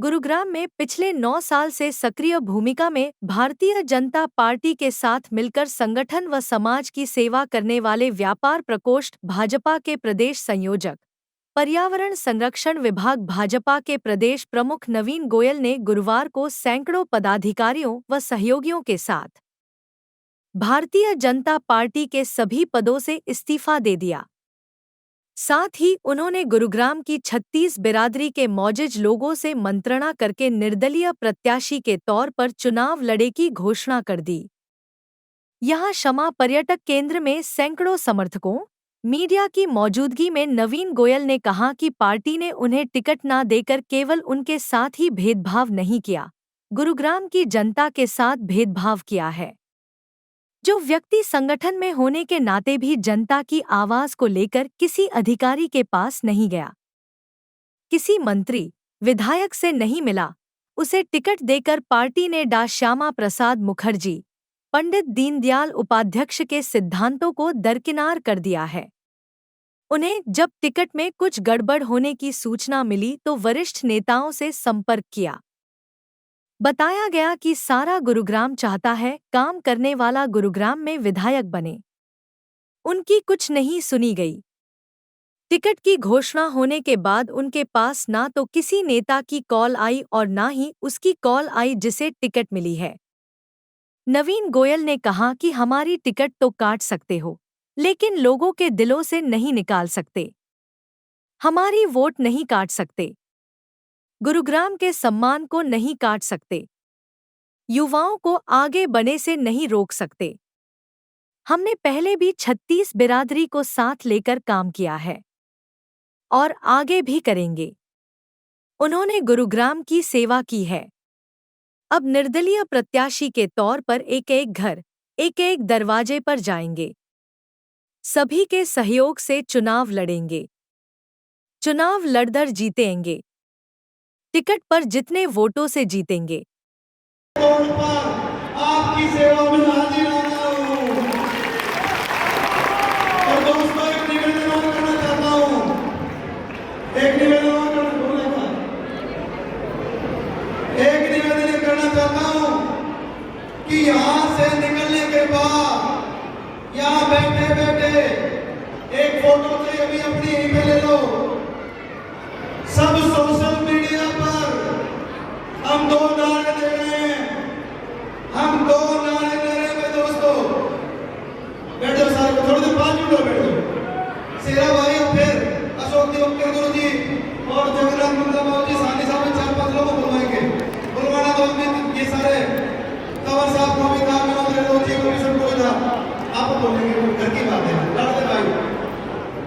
गुरुग्राम में पिछले 9 साल से सक्रिय भूमिका में भारतीय जनता पार्टी के साथ मिलकर संगठन व समाज की सेवा करने वाले व्यापार प्रकोष्ठ भाजपा के प्रदेश संयोजक, पर्यावरण संरक्षण विभाग भाजपा के प्रदेश प्रमुख नवीन गोयल ने गुरुवार को सैकड़ों पदाधिकारियों व सहयोगियों के साथ भारतीय जनता पार्टी के सभी पदों से इस्तीफा दे दिया। साथ ही उन्होंने गुरुग्राम की 36 बिरादरी के मौजूद लोगों से मंत्रणा करके निर्दलीय प्रत्याशी के तौर पर चुनाव लड़े की घोषणा कर दी। यहां शमा पर्यटक केंद्र में सैकड़ों समर्थकों, मीडिया की मौजूदगी में नवीन गोयल ने कहा कि पार्टी ने उन्हें टिकट न देकर केवल उनके साथ ही भेदभाव नहीं किया, गुरुग्राम की जनता के साथ भेदभाव किया है। जो व्यक्ति संगठन में होने के नाते भी जनता की आवाज को लेकर किसी अधिकारी के पास नहीं गया, किसी मंत्री, विधायक से नहीं मिला, उसे टिकट देकर पार्टी ने डॉ श्यामा प्रसाद मुखर्जी, पंडित दीनदयाल उपाध्याय के सिद्धांतों को दरकिनार कर दिया है। उन्हें जब टिकट में कुछ गड़बड़ होने की सूचना मिली तो वरिष्ठ नेताओं से संपर्क किया। बताया गया कि सारा गुरुग्राम चाहता है काम करने वाला गुरुग्राम में विधायक बने। उनकी कुछ नहीं सुनी गई। टिकट की घोषणा होने के बाद उनके पास ना तो किसी नेता की कॉल आई और ना ही उसकी कॉल आई जिसे टिकट मिली है। नवीन गोयल ने कहा कि हमारी टिकट तो काट सकते हो, लेकिन लोगों के दिलों से नहीं निकाल सकते। हमारी वोट नहीं काट सकते, गुरुग्राम के सम्मान को नहीं काट सकते, युवाओं को आगे बढ़ने से नहीं रोक सकते। हमने पहले भी 36 बिरादरी को साथ लेकर काम किया है और आगे भी करेंगे। उन्होंने गुरुग्राम की सेवा की है। अब निर्दलीय प्रत्याशी के तौर पर एक एक घर, एक एक दरवाजे पर जाएंगे। सभी के सहयोग से चुनाव लड़ेंगे। चुनाव लड़कर जीतेंगे। टिकट पर जितने वोटों से जीतेंगे। आपकी सेवा में हाजिर हूं। और दोस्तों एक निवेदन और करना चाहता हूं। एक निवेदन करना चाहता हूं कि यहां से निकलने के बाद यहां बैठे बैठे एक फोटो से अभी अपनी ईमेल ले लो। सब सोशल मीडिया पर हम दो नारे दे रहे हैं। हम दो नारे दे रहे हैं दोस्तों। बैठो सारे, थोड़ी देर 5 मिनट बैठो। शेरा भाई और फिर अशोक दिवकर गुरु जी और जगन्नाथ मंगला बाबू जी सानी साहब में 4-5 लोगों को बुलवाएंगे। बुलवाना तो में ये सारे कंवर साहब को भी कहा, विनोद रेड्डी को भी सबको इधर आप बोलेंगे। घर की बात है, लड़ते भाई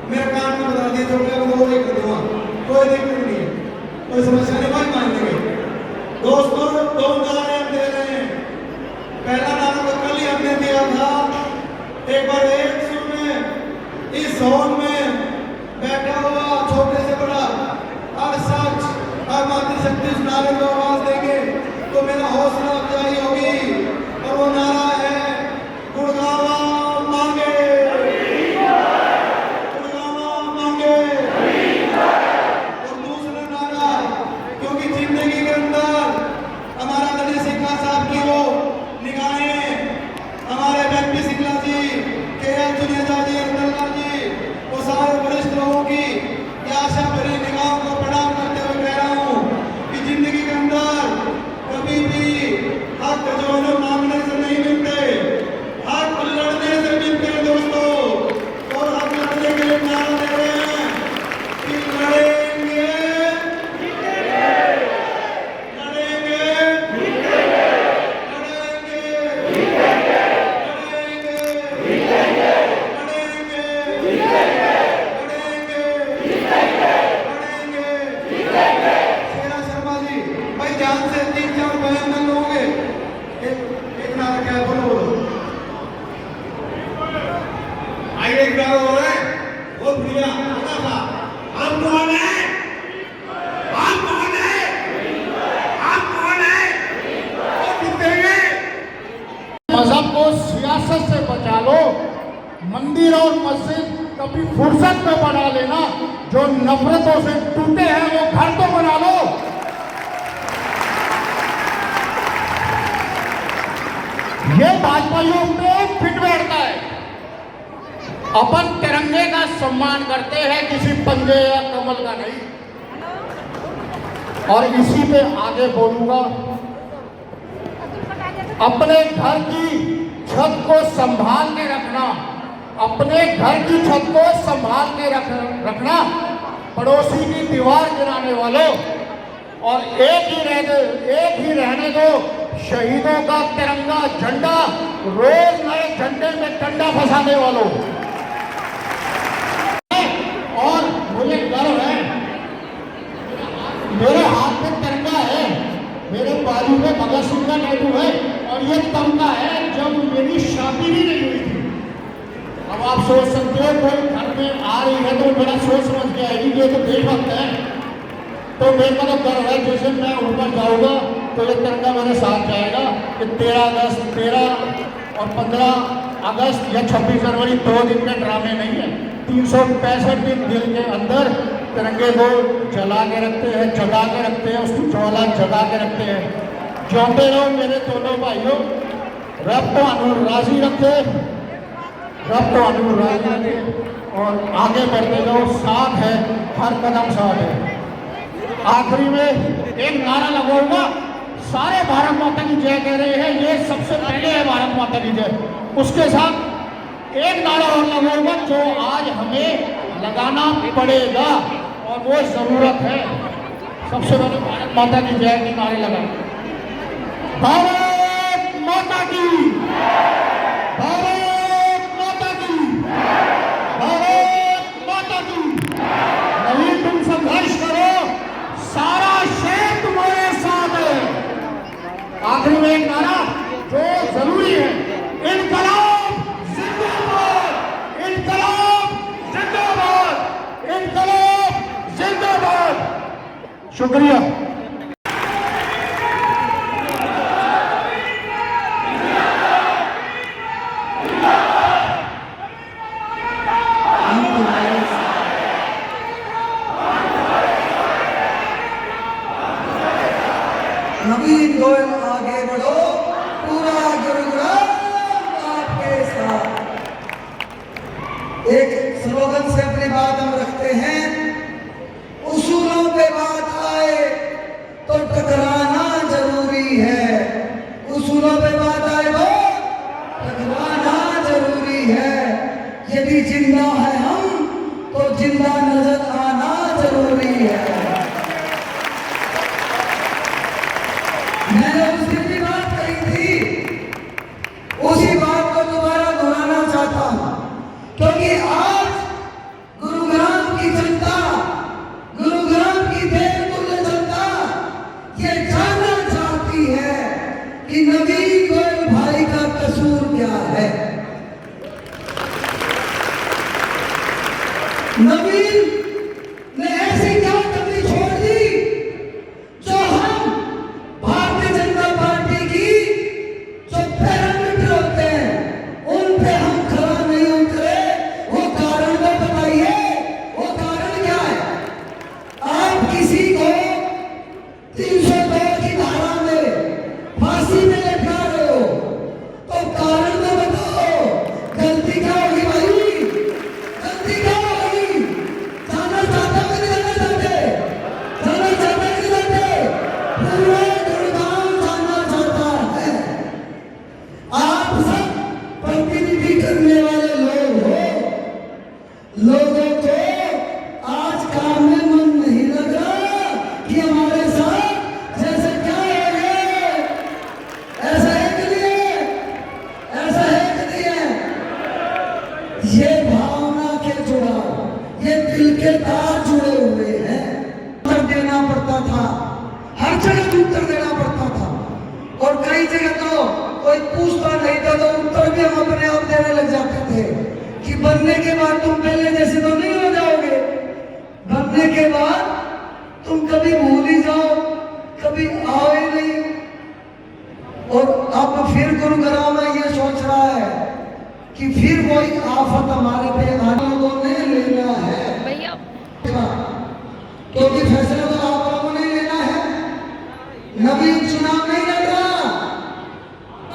मेरे कान में बता दिए, जो मैं वो नहीं करूँगा, कोई दिक्कत नहीं है, कोई समस्या नहीं, कोई मान लेंगे। दोस्तों दो नारे हम दे रहे हैं। पहला नारा तो कल ही हमने दिया था। एक बार एक सुर में इस हॉल में बैठा हुआ छोटे से बड़ा हर सच हर मातृशक्ति उस नारे को आवाज देंगे तो मेरा हौसला अफजाई होगी। और वो नारा है गुड़गांव मांगे, गुड़गांव मांगे। और दूसरा नारा, क्योंकि जिंदगी के अंदर हमारा गणेश सिंगला साहब की वो निगाहें, हमारे व्यक्ति सिंगला जी, के.एल. जुनेजा जी, अब्दुल्ला जी, वो सारे वरिष्ठ लोगों की आशा भरी निगाहों को प्रणाम करते हुए कह रहा हूँ कि जिंदगी के अंदर कभी भी हक जो है मांगने से नहीं मिलते, हक लड़ने से मिलते हैं दोस्तों। और हक लड़ने के लिए नारा दे रहे हैं कि लड़ेंगे, ध्यान से 3-4 बयान में लोगे। एक नारा क्या है, बोलो आइए। एक नारा हो रहा है, बहुत बढ़िया था। हम कौन है? हम कौन है? हम कौन है? जीतेंगे। मजहब को सियासत से बचा लो। मंदिर और मस्जिद कभी फुर्सत में बना लेना। जो नफरतों से टूटे हैं वो घर तो बना लो। ये भाजपाइयों पे फिट बैठता है। अपन तिरंगे का सम्मान करते हैं, किसी पंजे या कमल का नहीं। और इसी पे आगे बोलूंगा, अपने घर की छत को संभाल के रखना, अपने घर की छत को संभाल के रखना, पड़ोसी की दीवार गिराने वालों, और एक ही रहने दो शहीदों का तिरंगा झंडा, रोज नए झंडे में डंडा फंसाने वालों। और मुझे गर्व है, मेरे हाथ में तिरंगा है, मेरे बाजू में भगत सिंह का टैटू है, और ये तब का है जब मेरी शादी भी नहीं हुई थी। अब आप सोच सकते हो कोई घर में आ रही है तो मेरा सोच समझ के आएगी, ये तो देशभक्त है। तो मेरे को तो गर्व है, जैसे मैं ऊपर जाऊंगा तो ये तिरंगा मेरे साथ जाएगा कि 13 और 15 अगस्त या 26 जनवरी 2 दिन के ड्रामे नहीं है। 365 दिन दिल के अंदर तिरंगे को जला के रखते हैं, जगा के रखते हैं, उसकी ज्वाला जगा के रखते हैं। जोते रहो मेरे दोनों भाइयों, रब तो अनूर राजी रखे, रब तो अनूर राजी रखे, और आगे बढ़ते जाओ, साथ है, हर कदम साथ है। आखिरी में एक नारा लगाऊंगा, सारे भारत माता की जय कह रहे हैं, ये सबसे पहले है भारत माता की जय। उसके साथ एक नारा और लगाऊंगा जो आज हमें लगाना पड़ेगा, और वो जरूरत है। सबसे पहले भारत माता की जय के नारे लगाएं। भारत माता की, भारत माता की, भारत माता की। नहीं, तुम संघर्ष करो, सारा शहर तुम्हारे साथ है। आखिरी में एक नारा जो जरूरी है, इनकलाब जिंदाबाद, इनकलाब जिंदाबाद, इनकलाब जिंदाबाद। शुक्रिया। नवीन गोयल आगे बढ़ो, पूरा गुरुग्राम आपके साथ। एक स्लोगन से अपनी बात हम रखते हैं, उसूलों पे बात आए तो टकराना जरूरी है, उसूलों पे बात आए तो टकराना जरूरी है। यदि जिंदा है हम तो जिंदा नजर आना जरूरी है। मैंने उस दिन भी बात कही थी, उसी बात को दोबारा दोहराना चाहता हूं, क्योंकि आज गुरुग्राम की जनता, गुरुग्राम की देवतुल्य जनता ये जानना चाहती है कि नवीन गोयल भाई का कसूर क्या है। नवीन ने ऐसी क्या कमी छोड़ दी जो हम भारतीय जनता पार्टी की जो पैरामीटर होते हैं उन पे हम खरा नहीं उतरे। वो कारण तो बताइए, वो कारण क्या है? आप किसी को 302 की धारा में फांसी में लटका रहे हो तो कारण तो बताओ, गलती क्या होगी भाई, गलती क्या होगी? जाना चाहता है कि नहीं जाना चाहते? जाना चाहता है कि नहीं चाहते? पूरा गुरुग्राम जाना चाहता है। आप सब प्रतिनिधि करने वाले लोग हो, लोगों को आज काम में मन नहीं लग रहा कि हमारे साथ जैसे क्या हो गए, ऐसा है कि नहीं है? ऐसा है कि नहीं है? ये भावना के जुड़ाव, ये दिल के तार जुड़े हुए हैं। उत्तर देना पड़ता था, हर जगह उत्तर देना पड़ता था, और कई जगह तो कोई पूछता नहीं था तो उत्तर भी हम अपने आप देने लग जाते थे कि बनने के बाद तुम पहले जैसे तो नहीं हो जाओगे, बनने के बाद तुम कभी भूल ही जाओ, कभी आओ ही नहीं। और अब फिर गुरुग्राम ये सोच रहा है कि फिर कोई आफत हमारे पे आने लोगों ने लेना है भैया, क्योंकि फैसला तो आप लोगों ने लेना है। नवीन चुनाव नहीं लड़ रहा,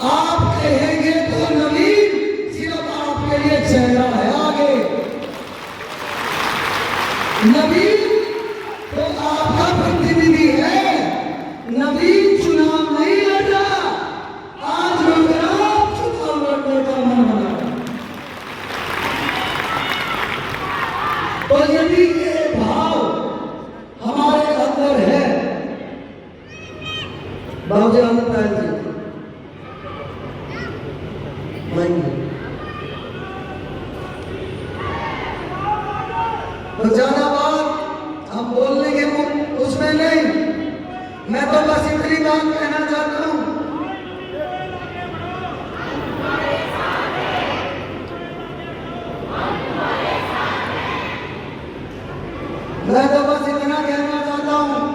आप कहे बाबूजी आनंद राय जी माइंगे तो ज्यादा बात हम बोलने के उसमें नहीं, मैं तो बस इतनी बात कहना चाहता हूं, मैं तो बस इतना कहना चाहता हूं।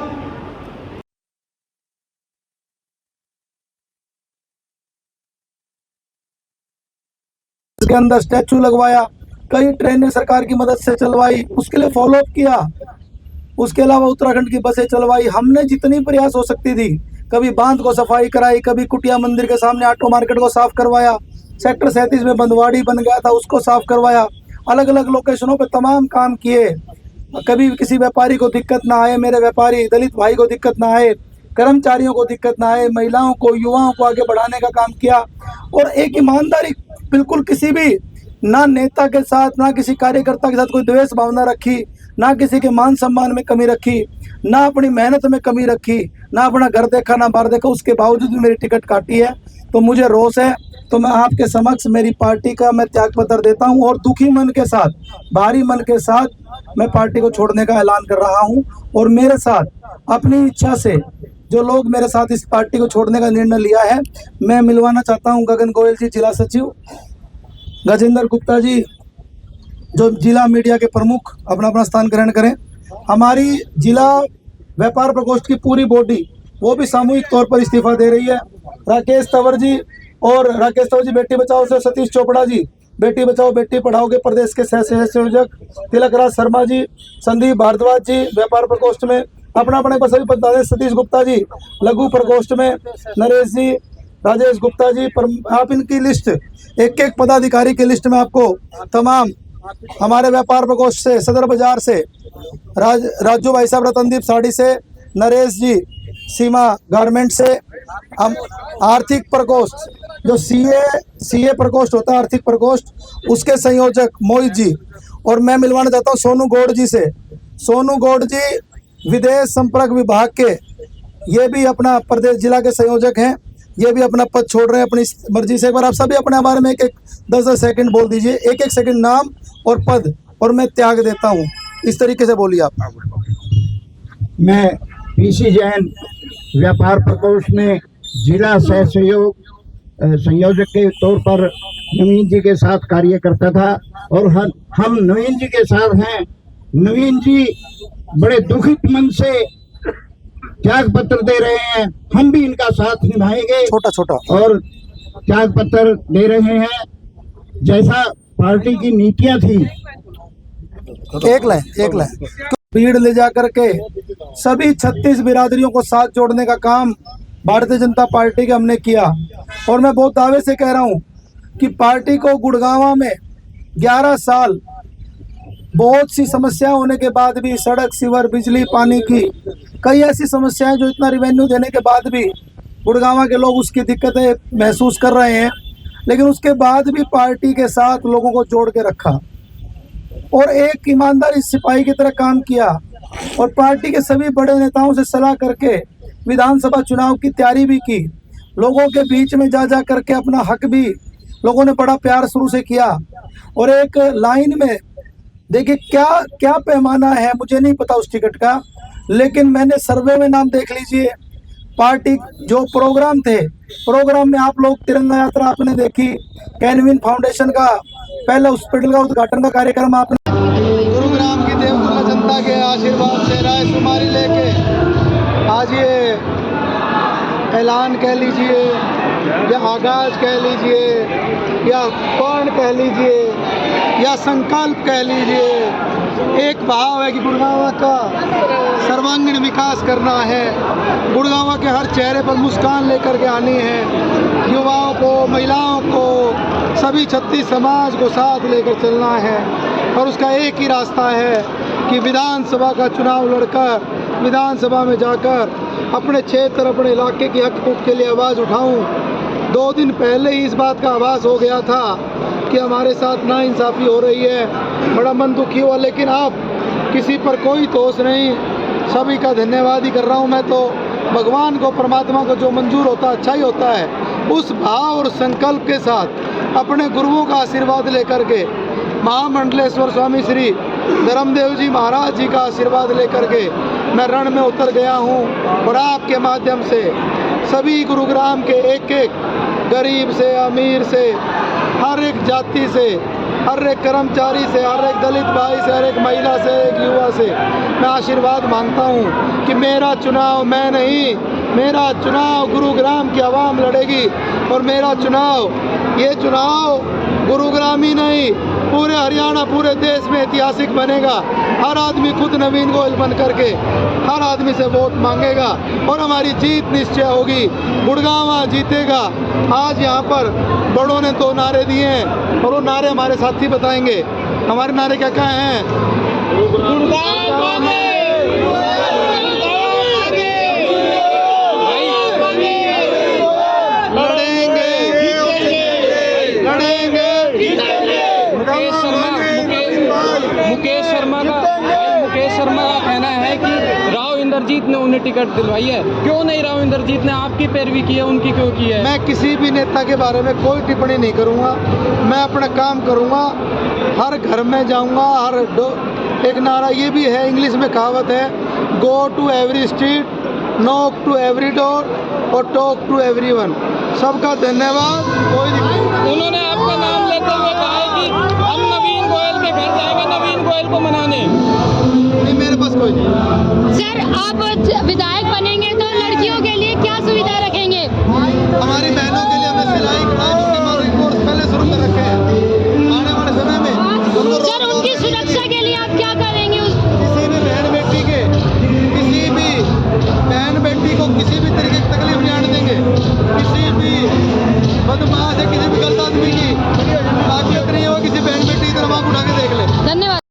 के अंदर स्टैचू लगवाया, कई ट्रेनें सरकार की मदद से चलवाई, उसके लिए फॉलो अप किया। उसके अलावा उत्तराखंड की बसें चलवाई, हमने जितनी प्रयास हो सकती थी, कभी बांध को सफाई कराई, कभी कुटिया मंदिर के सामने ऑटो मार्केट को साफ करवाया, सेक्टर 37 में बंदवाड़ी बन गया था उसको साफ करवाया, अलग अलग लोकेशनों पे तमाम काम किए। कभी किसी व्यापारी को दिक्कत ना आए, मेरे व्यापारी दलित भाई को दिक्कत ना आए, कर्मचारियों को दिक्कत ना आए, महिलाओं को युवाओं को आगे बढ़ाने का काम किया। और एक ईमानदारी, बिल्कुल किसी भी ना नेता के साथ ना किसी कार्यकर्ता के साथ कोई द्वेष भावना रखी, ना किसी के मान सम्मान में कमी रखी, ना अपनी मेहनत में कमी रखी, ना अपना घर देखा ना बाहर देखा, उसके बावजूद भी मेरी टिकट काटी है। तो मुझे रोष है, तो मैं आपके समक्ष मेरी पार्टी का मैं त्यागपत्र देता हूं और दुखी मन के साथ, भारी मन के साथ मैं पार्टी को छोड़ने का ऐलान कर रहा हूं। और मेरे साथ अपनी इच्छा से जो लोग मेरे साथ इस पार्टी को छोड़ने का निर्णय लिया है, मैं मिलवाना चाहता हूं गगन गोयल जी जिला सचिव, गजेंद्र गुप्ता जी जो जिला मीडिया के प्रमुख अपना अपना स्थान ग्रहण करें, हमारी जिला व्यापार प्रकोष्ठ की पूरी बॉडी वो भी सामूहिक तौर पर इस्तीफा दे रही है। राकेश तंवर जी बेटी बचाओ से, सतीश चोपड़ा जी बेटी बचाओ बेटी पढ़ाओ के प्रदेश के सह संयोजक, तिलक राज शर्मा जी, संदीप भारद्वाज जी व्यापार प्रकोष्ठ में अपना अपने पर सभी पद, सतीश गुप्ता जी लघु प्रकोष्ठ में, नरेश जी, राजेश गुप्ता जी, आप इनकी लिस्ट एक एक पदाधिकारी की लिस्ट में आपको तमाम हमारे व्यापार प्रकोष्ठ से, सदर बाजार से, राजू भाई साहब रतनदीप साड़ी से, नरेश जी सीमा गारमेंट से, हम आर्थिक प्रकोष्ठ जो सीए प्रकोष्ठ होता है आर्थिक प्रकोष्ठ, उसके संयोजक मोहित जी, और मैं मिलवाना चाहता हूँ सोनू गौड़ जी से। सोनू गौड़ जी विदेश संपर्क विभाग के, ये भी अपना प्रदेश जिला के संयोजक हैं, ये भी अपना पद छोड़ रहे हैं अपनी मर्जी से। एक बार आप सभी अपने बारे में एक 10 सेकंड बोल दीजिए, एक सेकंड नाम और पद, और मैं त्याग देता हूं, इस तरीके से बोलिए आप। मैं पीसी जैन व्यापार प्रकोष्ठ में जिला सह संयोजक के तौर पर नवीन जी के साथ कार्य करता था और हम नवीन जी के साथ हैं। नवीन जी बड़े दुखित मन से त्याग पत्र दे रहे हैं, हम भी इनका साथ निभाएंगे छोटा और त्याग पत्र दे रहे हैं। जैसा पार्टी की नीतियां थी, एक लाइन भीड़ ले जा करके सभी 36 बिरादरियों को साथ जोड़ने का काम भारतीय जनता पार्टी के हमने किया। और मैं बहुत दावे से कह रहा हूं कि पार्टी को गुड़गांव में 11 साल बहुत सी समस्याएं होने के बाद भी, सड़क, सीवर, बिजली, पानी की कई ऐसी समस्याएं जो इतना रिवेन्यू देने के बाद भी गुड़गांव के लोग उसकी दिक्कतें महसूस कर रहे हैं, लेकिन उसके बाद भी पार्टी के साथ लोगों को जोड़ के रखा और एक ईमानदारी सिपाही की तरह काम किया। और पार्टी के सभी बड़े नेताओं से सलाह करके विधानसभा चुनाव की तैयारी भी की, लोगों के बीच में जा करके अपना हक भी लोगों ने बड़ा प्यार शुरू से किया। और एक लाइन में देखिए क्या पैमाना है मुझे नहीं पता उस टिकट का, लेकिन मैंने सर्वे में नाम देख लीजिए, पार्टी जो प्रोग्राम थे, प्रोग्राम में आप लोग तिरंगा यात्रा आपने देखी, कैनविन फाउंडेशन का पहला हॉस्पिटल का उद्घाटन का कार्यक्रम आपने, गुरुग्राम की देवतुल्य जनता के आशीर्वाद से राय शुमारी लेके आज ये ऐलान कह लीजिए या आगाज कह लीजिए या पर्ण कह लीजिए या संकल्प कह लीजिए, एक भाव है कि गुड़गांव का सर्वांगीण विकास करना है, गुड़गांव के हर चेहरे पर मुस्कान लेकर के आनी है, युवाओं को, महिलाओं को, सभी 36 समाज को साथ लेकर चलना है। और उसका एक ही रास्ता है कि विधानसभा का चुनाव लड़कर विधानसभा में जाकर अपने क्षेत्र, अपने इलाके की हक हकूक़ के लिए आवाज़ उठाऊं। 2 दिन पहले ही इस बात का आभास हो गया था कि हमारे साथ नाइंसाफ़ी हो रही है, बड़ा मन दुखी हुआ, लेकिन अब किसी पर कोई दोष नहीं, सभी का धन्यवाद ही कर रहा हूं मैं तो भगवान को, परमात्मा को जो मंजूर होता है अच्छा ही होता है। उस भाव और संकल्प के साथ अपने गुरुओं का आशीर्वाद लेकर के, महामंडलेश्वर स्वामी श्री धर्मदेव जी महाराज जी का आशीर्वाद लेकर के मैं रण में उतर गया हूँ। और आपके माध्यम से सभी गुरुग्राम के एक एक गरीब से, अमीर से, हर एक जाति से, हर एक कर्मचारी से, हर एक दलित भाई से, हर एक महिला से, एक युवा से मैं आशीर्वाद मांगता हूँ कि मेरा चुनाव मैं नहीं, मेरा चुनाव गुरुग्राम की आवाम लड़ेगी। और मेरा चुनाव, ये चुनाव गुरुग्राम ही नहीं, पूरे हरियाणा, पूरे देश में ऐतिहासिक बनेगा। हर आदमी खुद नवीन गोयल बन करके हर आदमी से वोट मांगेगा और हमारी जीत निश्चय होगी। गुड़गांव जीतेगा। आज यहाँ पर बड़ों ने 2 नारे दिए हैं और वो नारे हमारे साथी बताएंगे। हमारे नारे क्या क्या हैं? मुकेश शर्मा का कहना है कि राव इंद्रजीत ने उन्हें टिकट दिलवाई है। क्यों नहीं राव इंद्रजीत ने आपकी पैरवी की है, उनकी क्यों की है? मैं किसी भी नेता के बारे में कोई टिप्पणी नहीं करूंगा। मैं अपना काम करूंगा, हर घर में जाऊंगा। एक नारा ये भी है, इंग्लिश में कहावत है, go to every street, knock to every door और टॉक टू एवरीवन। सबका धन्यवाद। कोई उन्होंने आपका नाम लेते हुए कहा है कि हम नवीन गोयल के घर जाएंगे नवीन गोयल को मनाने। नहीं, मेरे पास कोई नहीं। सर, आप विधायक बनेंगे तो लड़कियों के लिए क्या सुविधा रखेंगे? हमारी बहनों के लिए हमें सिलाई कढ़ाई के कोर्स पहले शुरू कर रखे हैं। आने वाले समय में सर, उनकी सुरक्षा के लिए आप क्या करेंगे? किसी भी बहन बेटी को किसी भी तरीके की तकलीफ नहीं आने देंगे। किसी भी बदमाश है, किसी भी गलत आदमी की ताकत नहीं हो, किसी बहन बेटी की तरफ आप उठा के देख ले। धन्यवाद।